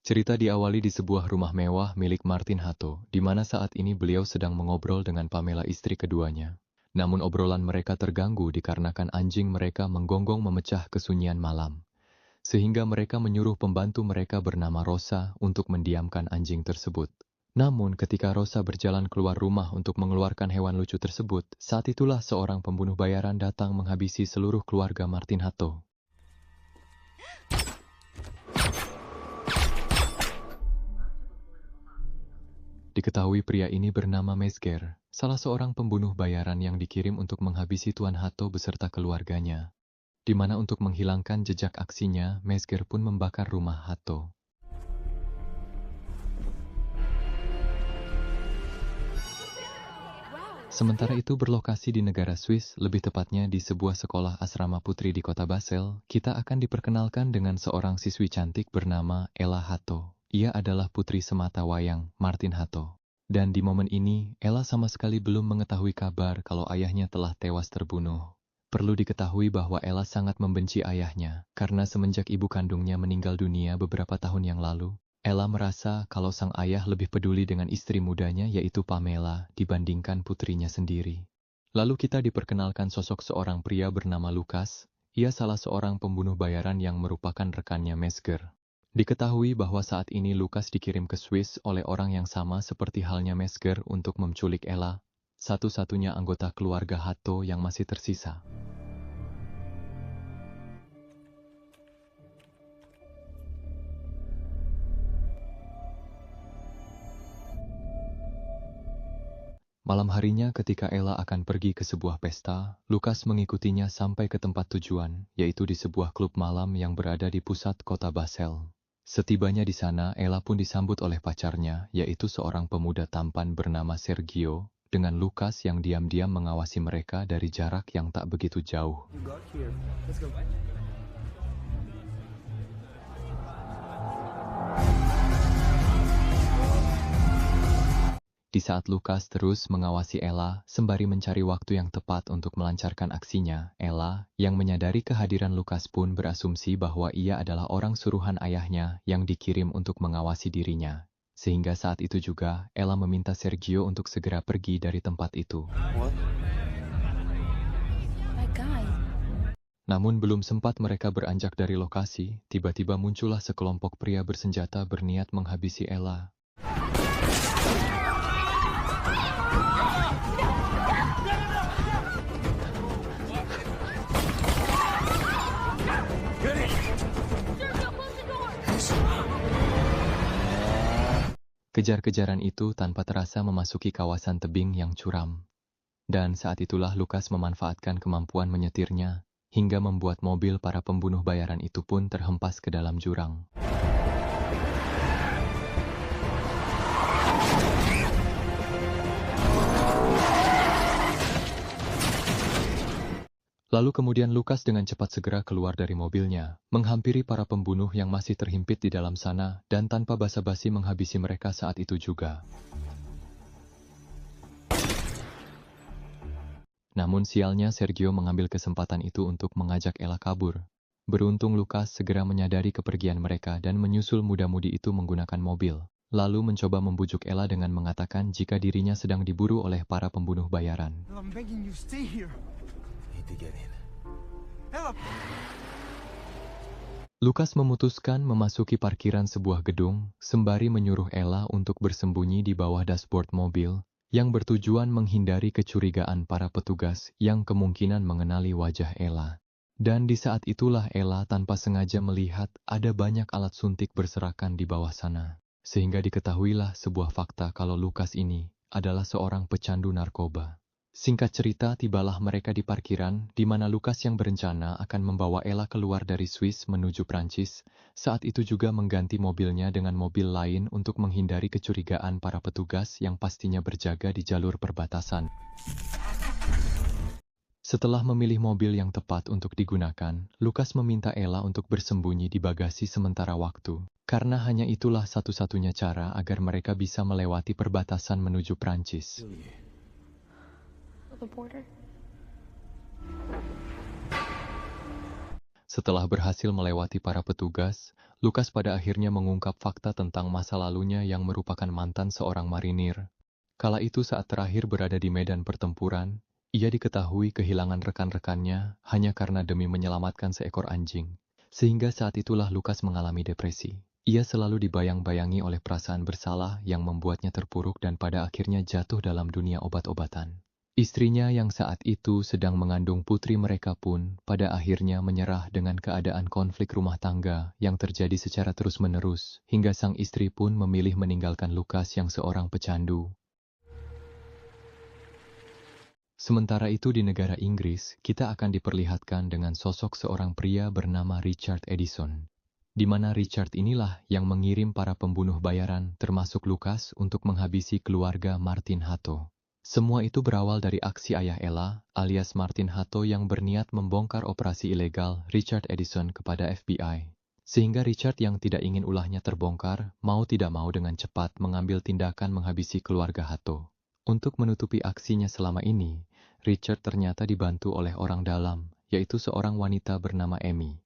Cerita diawali di sebuah rumah mewah milik Martin Hatto, di mana saat ini beliau sedang mengobrol dengan Pamela istri keduanya. Namun obrolan mereka terganggu dikarenakan anjing mereka menggonggong memecah kesunyian malam. Sehingga mereka menyuruh pembantu mereka bernama Rosa untuk mendiamkan anjing tersebut. Namun ketika Rosa berjalan keluar rumah untuk mengeluarkan hewan lucu tersebut, saat itulah seorang pembunuh bayaran datang menghabisi seluruh keluarga Martin Hatto. Diketahui pria ini bernama Mesger, salah seorang pembunuh bayaran yang dikirim untuk menghabisi Tuan Hatto beserta keluarganya. Di mana untuk menghilangkan jejak aksinya, Mesger pun membakar rumah Hatto. Sementara itu berlokasi di negara Swiss, lebih tepatnya di sebuah sekolah asrama putri di kota Basel, kita akan diperkenalkan dengan seorang siswi cantik bernama Ella Hatto. Ia adalah putri semata wayang, Martin Hatto. Dan di momen ini, Ella sama sekali belum mengetahui kabar kalau ayahnya telah tewas terbunuh. Perlu diketahui bahwa Ella sangat membenci ayahnya, karena semenjak ibu kandungnya meninggal dunia beberapa tahun yang lalu, Ella merasa kalau sang ayah lebih peduli dengan istri mudanya yaitu Pamela dibandingkan putrinya sendiri. Lalu kita diperkenalkan sosok seorang pria bernama Lukas. Ia salah seorang pembunuh bayaran yang merupakan rekannya Mesger. Diketahui bahwa saat ini Lukas dikirim ke Swiss oleh orang yang sama seperti halnya Mesger untuk menculik Ella, satu-satunya anggota keluarga Hatto yang masih tersisa. Malam harinya ketika Ella akan pergi ke sebuah pesta, Lukas mengikutinya sampai ke tempat tujuan, yaitu di sebuah klub malam yang berada di pusat kota Basel. Setibanya di sana, Ella pun disambut oleh pacarnya, yaitu seorang pemuda tampan bernama Sergio, dengan Lukas yang diam-diam mengawasi mereka dari jarak yang tak begitu jauh. Di saat Lukas terus mengawasi Ella, sembari mencari waktu yang tepat untuk melancarkan aksinya, Ella, yang menyadari kehadiran Lukas pun berasumsi bahwa ia adalah orang suruhan ayahnya yang dikirim untuk mengawasi dirinya. Sehingga saat itu juga, Ella meminta Sergio untuk segera pergi dari tempat itu. Namun belum sempat mereka beranjak dari lokasi, tiba-tiba muncullah sekelompok pria bersenjata berniat menghabisi Ella. Kejar-kejaran itu tanpa terasa memasuki kawasan tebing yang curam. Dan saat itulah Lukas memanfaatkan kemampuan menyetirnya, hingga membuat mobil para pembunuh bayaran itu pun terhempas ke dalam jurang. Lalu kemudian Lukas dengan cepat segera keluar dari mobilnya, menghampiri para pembunuh yang masih terhimpit di dalam sana, dan tanpa basa-basi menghabisi mereka saat itu juga. Namun sialnya Sergio mengambil kesempatan itu untuk mengajak Ella kabur. Beruntung Lukas segera menyadari kepergian mereka dan menyusul muda-mudi itu menggunakan mobil. Lalu mencoba membujuk Ella dengan mengatakan jika dirinya sedang diburu oleh para pembunuh bayaran. Lukas memutuskan memasuki parkiran sebuah gedung, sembari menyuruh Ella untuk bersembunyi di bawah dashboard mobil, yang bertujuan menghindari kecurigaan para petugas yang kemungkinan mengenali wajah Ella. Dan di saat itulah Ella tanpa sengaja melihat ada banyak alat suntik berserakan di bawah sana. Sehingga diketahuilah sebuah fakta kalau Lukas ini adalah seorang pecandu narkoba. Singkat cerita, tibalah mereka di parkiran, di mana Lukas yang berencana akan membawa Ella keluar dari Swiss menuju Prancis, saat itu juga mengganti mobilnya dengan mobil lain untuk menghindari kecurigaan para petugas yang pastinya berjaga di jalur perbatasan. Setelah memilih mobil yang tepat untuk digunakan, Lukas meminta Ella untuk bersembunyi di bagasi sementara waktu, karena hanya itulah satu-satunya cara agar mereka bisa melewati perbatasan menuju Prancis. Setelah berhasil melewati para petugas, Lukas pada akhirnya mengungkap fakta tentang masa lalunya yang merupakan mantan seorang marinir. Kala itu saat terakhir berada di medan pertempuran, ia diketahui kehilangan rekan-rekannya hanya karena demi menyelamatkan seekor anjing. Sehingga saat itulah Lukas mengalami depresi. Ia selalu dibayang-bayangi oleh perasaan bersalah yang membuatnya terpuruk dan pada akhirnya jatuh dalam dunia obat-obatan. Istrinya yang saat itu sedang mengandung putri mereka pun pada akhirnya menyerah dengan keadaan konflik rumah tangga yang terjadi secara terus-menerus, hingga sang istri pun memilih meninggalkan Lukas yang seorang pecandu. Sementara itu di negara Inggris, kita akan diperlihatkan dengan sosok seorang pria bernama Richard Edison. Di mana Richard inilah yang mengirim para pembunuh bayaran termasuk Lukas untuk menghabisi keluarga Martin Hatto. Semua itu berawal dari aksi ayah Ella alias Martin Hatto yang berniat membongkar operasi ilegal Richard Edison kepada FBI. Sehingga Richard yang tidak ingin ulahnya terbongkar, mau tidak mau dengan cepat mengambil tindakan menghabisi keluarga Hatto. Untuk menutupi aksinya selama ini, Richard ternyata dibantu oleh orang dalam, yaitu seorang wanita bernama Amy.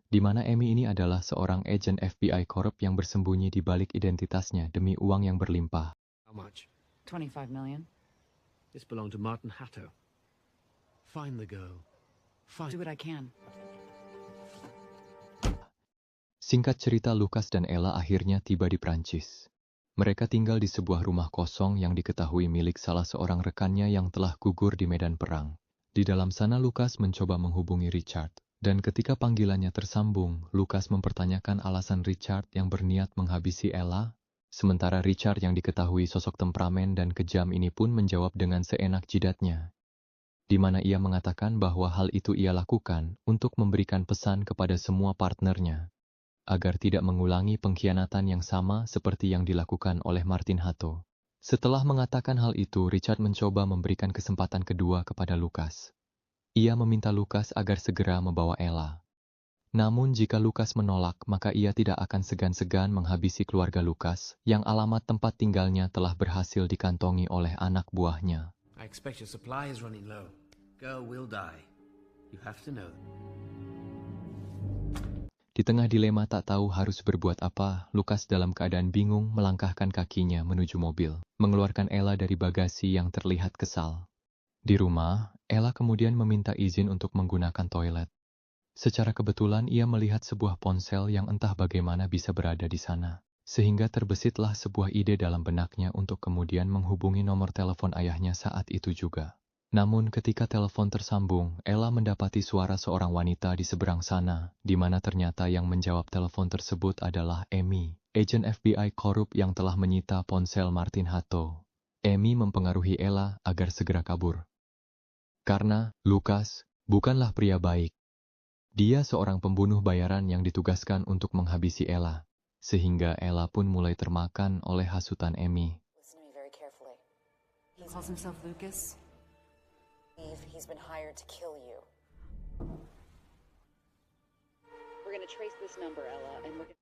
Di mana Amy ini adalah seorang agen FBI korup yang bersembunyi di balik identitasnya demi uang yang berlimpah. How much? 25 million. This belonged to Martin Hatto. Find the girl. Do what I can. Singkat cerita, Lukas dan Ella akhirnya tiba di Prancis. Mereka tinggal di sebuah rumah kosong yang diketahui milik salah seorang rekannya yang telah gugur di medan perang. Di dalam sana Lukas mencoba menghubungi Richard. Dan ketika panggilannya tersambung, Lukas mempertanyakan alasan Richard yang berniat menghabisi Ella. Sementara Richard yang diketahui sosok temperamen dan kejam ini pun menjawab dengan seenak jidatnya. Di mana ia mengatakan bahwa hal itu ia lakukan untuk memberikan pesan kepada semua partnernya, agar tidak mengulangi pengkhianatan yang sama seperti yang dilakukan oleh Martin Hatto. Setelah mengatakan hal itu, Richard mencoba memberikan kesempatan kedua kepada Lukas. Ia meminta Lukas agar segera membawa Ella. Namun jika Lukas menolak, maka ia tidak akan segan-segan menghabisi keluarga Lukas, yang alamat tempat tinggalnya telah berhasil dikantongi oleh anak buahnya. I expect your supply is running low. Girl will die. You have to know. Di tengah dilema tak tahu harus berbuat apa, Lukas dalam keadaan bingung melangkahkan kakinya menuju mobil, mengeluarkan Ella dari bagasi yang terlihat kesal. Di rumah, Ella kemudian meminta izin untuk menggunakan toilet. Secara kebetulan ia melihat sebuah ponsel yang entah bagaimana bisa berada di sana. Sehingga terbesitlah sebuah ide dalam benaknya untuk kemudian menghubungi nomor telepon ayahnya saat itu juga. Namun ketika telepon tersambung, Ella mendapati suara seorang wanita di seberang sana, di mana ternyata yang menjawab telepon tersebut adalah Amy, agen FBI korup yang telah menyita ponsel Martin Hatto. Amy mempengaruhi Ella agar segera kabur. Karena Lukas bukanlah pria baik. Dia seorang pembunuh bayaran yang ditugaskan untuk menghabisi Ella, sehingga Ella pun mulai termakan oleh hasutan Amy. Listen to me very carefully. He calls himself Lucas. He's been hired to kill you. We're gonna trace this number, Ella, and we're gonna...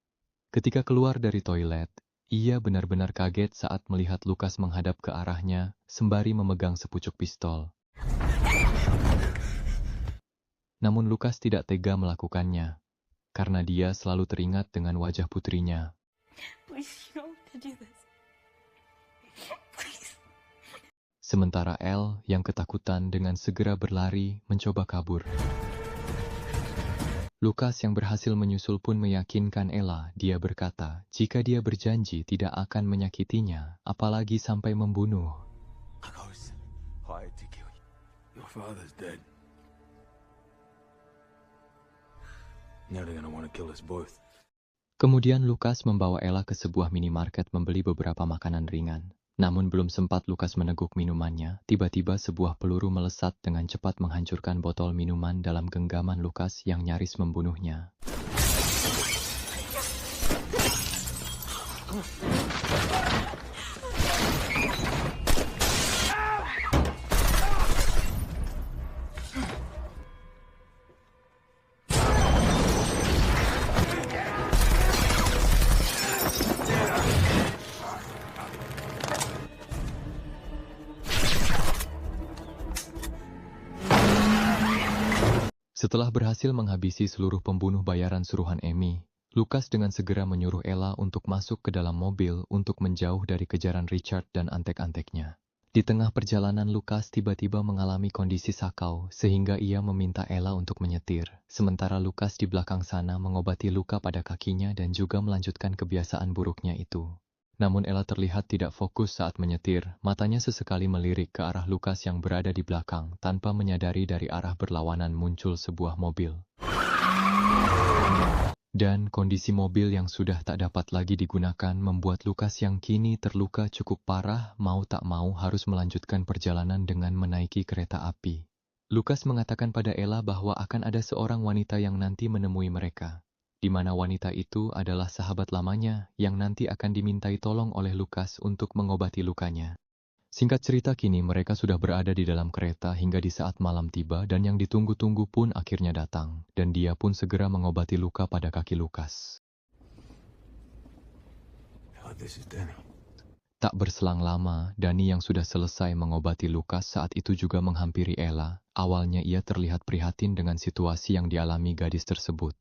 Ketika keluar dari toilet, ia benar-benar kaget saat melihat Lukas menghadap ke arahnya, sembari memegang sepucuk pistol. Namun Lukas tidak tega melakukannya, karena dia selalu teringat dengan wajah putrinya. Please, you don't have to do this. Please. Sementara Elle yang ketakutan dengan segera berlari mencoba kabur. Lukas yang berhasil menyusul pun meyakinkan Ella. Dia berkata, jika dia berjanji tidak akan menyakitinya, apalagi sampai membunuh. I was hired to kill you. Your father's dead. Now they're gonna want to kill us both. Kemudian Lukas membawa Ella ke sebuah minimarket membeli beberapa makanan ringan. Namun belum sempat Lukas meneguk minumannya, tiba-tiba sebuah peluru melesat dengan cepat menghancurkan botol minuman dalam genggaman Lukas yang nyaris membunuhnya. Setelah berhasil menghabisi seluruh pembunuh bayaran suruhan Amy, Lucas dengan segera menyuruh Ella untuk masuk ke dalam mobil untuk menjauh dari kejaran Richard dan antek-anteknya. Di tengah perjalanan Lucas tiba-tiba mengalami kondisi sakau sehingga ia meminta Ella untuk menyetir. Sementara Lucas di belakang sana mengobati luka pada kakinya dan juga melanjutkan kebiasaan buruknya itu. Namun Ella terlihat tidak fokus saat menyetir, matanya sesekali melirik ke arah Lucas yang berada di belakang tanpa menyadari dari arah berlawanan muncul sebuah mobil. Dan kondisi mobil yang sudah tak dapat lagi digunakan membuat Lucas yang kini terluka cukup parah mau tak mau harus melanjutkan perjalanan dengan menaiki kereta api. Lucas mengatakan pada Ella bahwa akan ada seorang wanita yang nanti menemui mereka, di mana wanita itu adalah sahabat lamanya yang nanti akan dimintai tolong oleh Lucas untuk mengobati lukanya. Singkat cerita kini mereka sudah berada di dalam kereta hingga di saat malam tiba dan yang ditunggu-tunggu pun akhirnya datang, dan dia pun segera mengobati luka pada kaki Lucas. Oh, this is Danny. Tak berselang lama, Danny yang sudah selesai mengobati Lucas saat itu juga menghampiri Ella. Awalnya ia terlihat prihatin dengan situasi yang dialami gadis tersebut.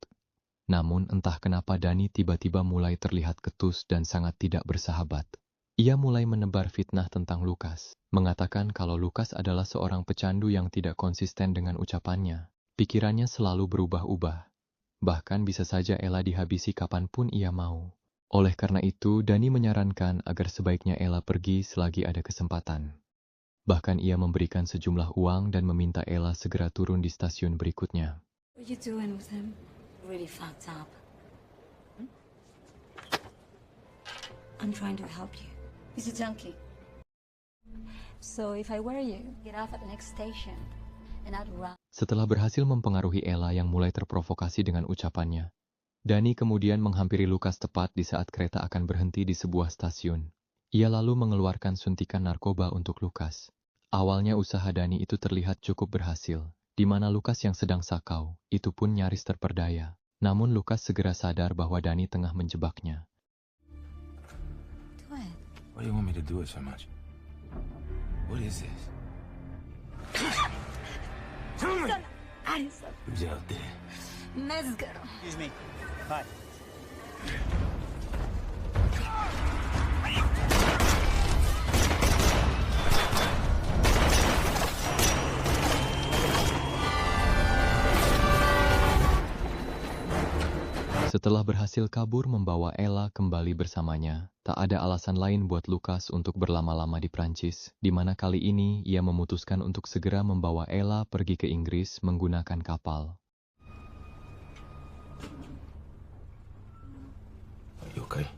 Namun entah kenapa Danny tiba-tiba mulai terlihat ketus dan sangat tidak bersahabat. Ia mulai menebar fitnah tentang Lucas, mengatakan kalau Lucas adalah seorang pecandu yang tidak konsisten dengan ucapannya. Pikirannya selalu berubah-ubah. Bahkan bisa saja Ella dihabisi kapanpun ia mau. Oleh karena itu, Danny menyarankan agar sebaiknya Ella pergi selagi ada kesempatan. Bahkan ia memberikan sejumlah uang dan meminta Ella segera turun di stasiun berikutnya. What are you doing with him? Really fucked up. I'm trying to help you. He's a junkie. So if I were you, get off at the next station and I'd run. Setelah berhasil mempengaruhi Ella yang mulai terprovokasi dengan ucapannya, Danny kemudian menghampiri Lucas tepat di saat kereta akan berhenti di sebuah stasiun. Ia lalu mengeluarkan suntikan narkoba untuk Lucas. Awalnya usaha Danny itu terlihat cukup berhasil, di mana Lucas yang sedang sakau, itu pun nyaris terperdaya. Namun Lucas segera sadar bahwa Danny tengah menjebaknya. Do it. Why do you want me to do it so much? What is this? Tell me! Who's out there? Mezger. Excuse me. Hi. Setelah berhasil kabur membawa Ella kembali bersamanya, tak ada alasan lain buat Lucas untuk berlama-lama di Prancis, di mana kali ini ia memutuskan untuk segera membawa Ella pergi ke Inggris menggunakan kapal. Are you okay?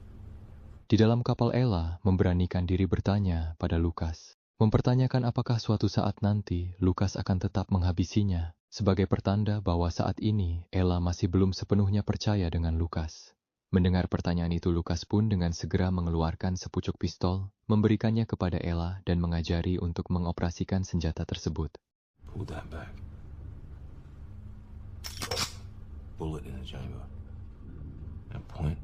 Di dalam kapal Ella memberanikan diri bertanya pada Lucas, mempertanyakan apakah suatu saat nanti Lucas akan tetap menghabisinya, sebagai pertanda bahwa saat ini Ella masih belum sepenuhnya percaya dengan Lucas. Mendengar pertanyaan itu, Lucas pun dengan segera mengeluarkan sepucuk pistol, memberikannya kepada Ella dan mengajari untuk mengoperasikan senjata tersebut. Pull that back. Bullet in the chamber. And point.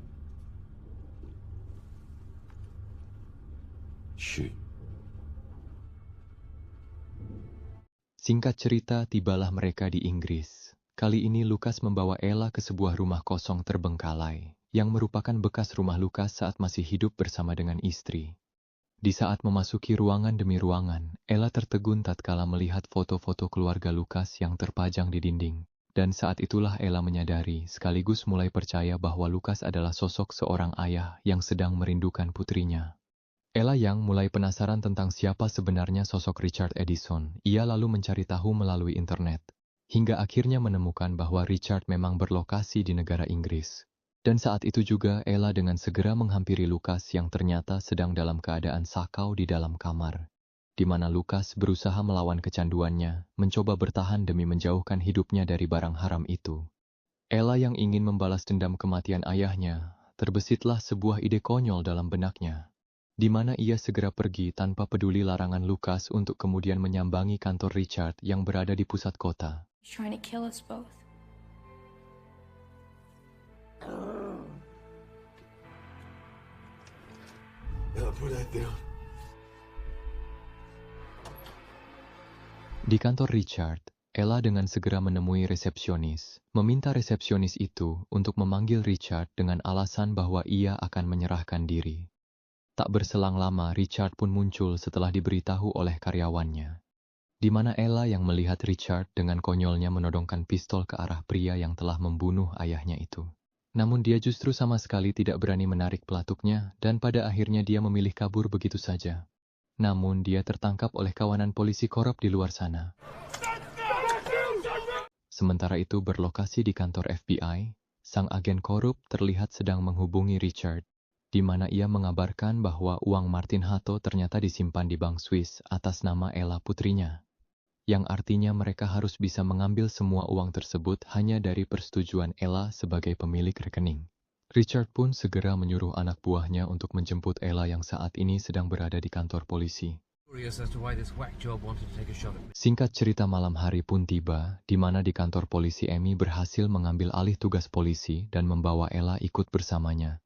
Shoot. Singkat cerita, tibalah mereka di Inggris. Kali ini Lucas membawa Ella ke sebuah rumah kosong terbengkalai, yang merupakan bekas rumah Lucas saat masih hidup bersama dengan istri. Di saat memasuki ruangan demi ruangan, Ella tertegun tatkala melihat foto-foto keluarga Lucas yang terpajang di dinding. Dan saat itulah Ella menyadari, sekaligus mulai percaya bahwa Lucas adalah sosok seorang ayah yang sedang merindukan putrinya. Ella yang mulai penasaran tentang siapa sebenarnya sosok Richard Edison, ia lalu mencari tahu melalui internet. Hingga akhirnya menemukan bahwa Richard memang berlokasi di negara Inggris. Dan saat itu juga Ella dengan segera menghampiri Lucas yang ternyata sedang dalam keadaan sakau di dalam kamar. Di mana Lucas berusaha melawan kecanduannya, mencoba bertahan demi menjauhkan hidupnya dari barang haram itu. Ella yang ingin membalas dendam kematian ayahnya, terbesitlah sebuah ide konyol dalam benaknya, di mana ia segera pergi tanpa peduli larangan Lucas untuk kemudian menyambangi kantor Richard yang berada di pusat kota. He's trying to kill us both. Yeah, put that down. Di kantor Richard, Ella dengan segera menemui resepsionis, meminta resepsionis itu untuk memanggil Richard dengan alasan bahwa ia akan menyerahkan diri. Tak berselang lama, Richard pun muncul setelah diberitahu oleh karyawannya, di mana Ella yang melihat Richard dengan konyolnya menodongkan pistol ke arah pria yang telah membunuh ayahnya itu. Namun dia justru sama sekali tidak berani menarik pelatuknya dan pada akhirnya dia memilih kabur begitu saja. Namun dia tertangkap oleh kawanan polisi korup di luar sana. Sementara itu berlokasi di kantor FBI, sang agen korup terlihat sedang menghubungi Richard, di mana ia mengabarkan bahwa uang Martin Hatto ternyata disimpan di bank Swiss atas nama Ella putrinya, yang artinya mereka harus bisa mengambil semua uang tersebut hanya dari persetujuan Ella sebagai pemilik rekening. Richard pun segera menyuruh anak buahnya untuk menjemput Ella yang saat ini sedang berada di kantor polisi. Singkat cerita, malam hari pun tiba, di mana di kantor polisi Amy berhasil mengambil alih tugas polisi dan membawa Ella ikut bersamanya.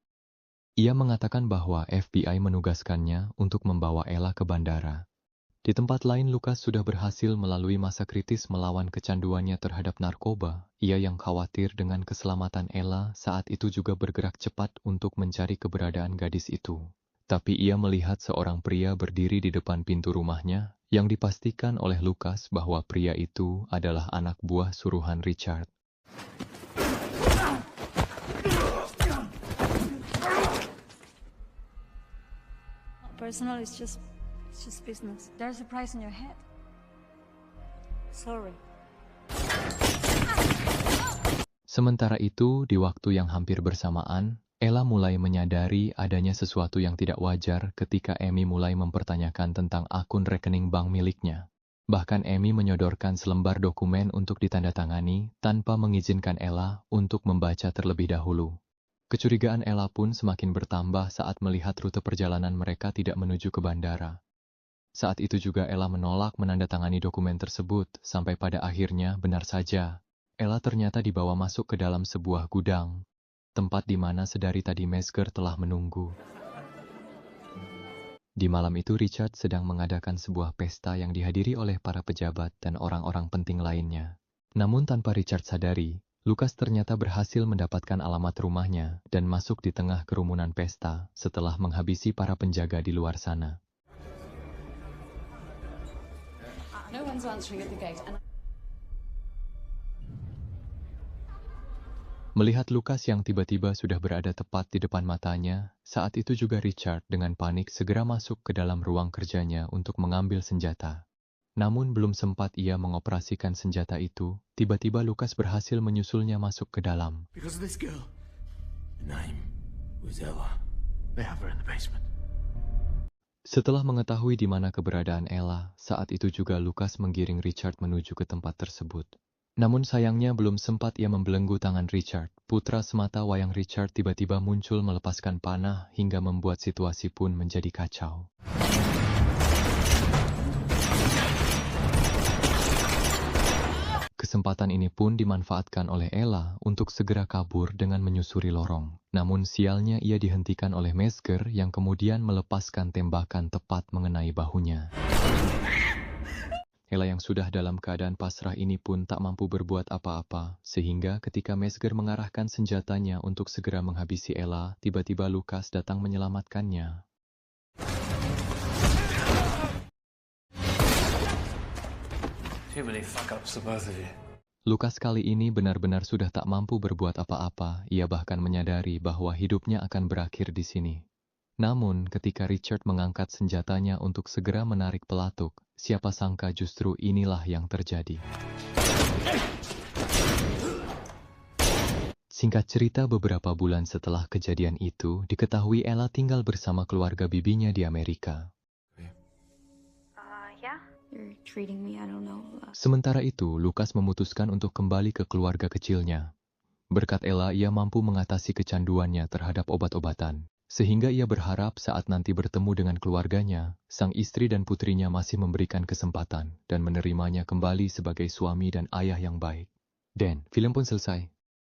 Ia mengatakan bahwa FBI menugaskannya untuk membawa Ella ke bandara. Di tempat lain, Lucas sudah berhasil melalui masa kritis melawan kecanduannya terhadap narkoba. Ia yang khawatir dengan keselamatan Ella saat itu juga bergerak cepat untuk mencari keberadaan gadis itu. Tapi ia melihat seorang pria berdiri di depan pintu rumahnya yang dipastikan oleh Lucas bahwa pria itu adalah anak buah suruhan Richard. Personal, it's just business. There's a price on your head. Sorry. Sementara itu, di waktu yang hampir bersamaan, Ella mulai menyadari adanya sesuatu yang tidak wajar ketika Amy mulai mempertanyakan tentang akun rekening bank miliknya. Bahkan Amy menyodorkan selembar dokumen untuk ditandatangani tanpa mengizinkan Ella untuk membaca terlebih dahulu. Kecurigaan Ella pun semakin bertambah saat melihat rute perjalanan mereka tidak menuju ke bandara. Saat itu juga Ella menolak menandatangani dokumen tersebut, sampai pada akhirnya benar saja, Ella ternyata dibawa masuk ke dalam sebuah gudang, tempat di mana sedari tadi Metzger telah menunggu. Di malam itu Richard sedang mengadakan sebuah pesta yang dihadiri oleh para pejabat dan orang-orang penting lainnya. Namun tanpa Richard sadari, Lucas ternyata berhasil mendapatkan alamat rumahnya dan masuk di tengah kerumunan pesta setelah menghabisi para penjaga di luar sana. No one's answering at the gate, and Melihat Lucas yang tiba-tiba sudah berada tepat di depan matanya, saat itu juga Richard dengan panik segera masuk ke dalam ruang kerjanya untuk mengambil senjata. Namun belum sempat ia mengoperasikan senjata itu, tiba-tiba Lucas berhasil menyusulnya masuk ke dalam. Because of this girl. Her name was Ella. They have her in the basement. Setelah mengetahui di mana keberadaan Ella, saat itu juga Lucas menggiring Richard menuju ke tempat tersebut. Namun sayangnya belum sempat ia membelenggu tangan Richard, putra semata wayang Richard tiba-tiba muncul melepaskan panah hingga membuat situasi pun menjadi kacau. Kesempatan ini pun dimanfaatkan oleh Ella untuk segera kabur dengan menyusuri lorong. Namun sialnya ia dihentikan oleh Metzger yang kemudian melepaskan tembakan tepat mengenai bahunya. Ella yang sudah dalam keadaan pasrah ini pun tak mampu berbuat apa-apa, sehingga ketika Metzger mengarahkan senjatanya untuk segera menghabisi Ella, tiba-tiba Lucas datang menyelamatkannya. Too many fuck-ups for both of you. Lucas kali ini benar-benar sudah tak mampu berbuat apa-apa, ia bahkan menyadari bahwa hidupnya akan berakhir di sini. Namun, ketika Richard mengangkat senjatanya untuk segera menarik pelatuk, siapa sangka justru inilah yang terjadi. Singkat cerita, beberapa bulan setelah kejadian itu, diketahui Ella tinggal bersama keluarga bibinya di Amerika. You're treating me, I don't know. Sementara itu, Lucas memutuskan untuk kembali ke keluarga kecilnya. Berkat Ella, ia mampu mengatasi kecanduannya terhadap obat-obatan. Sehingga ia berharap saat nanti bertemu dengan keluarganya, sang istri dan putrinya masih memberikan kesempatan dan menerimanya kembali sebagai suami dan ayah yang baik. Dan, film pun selesai.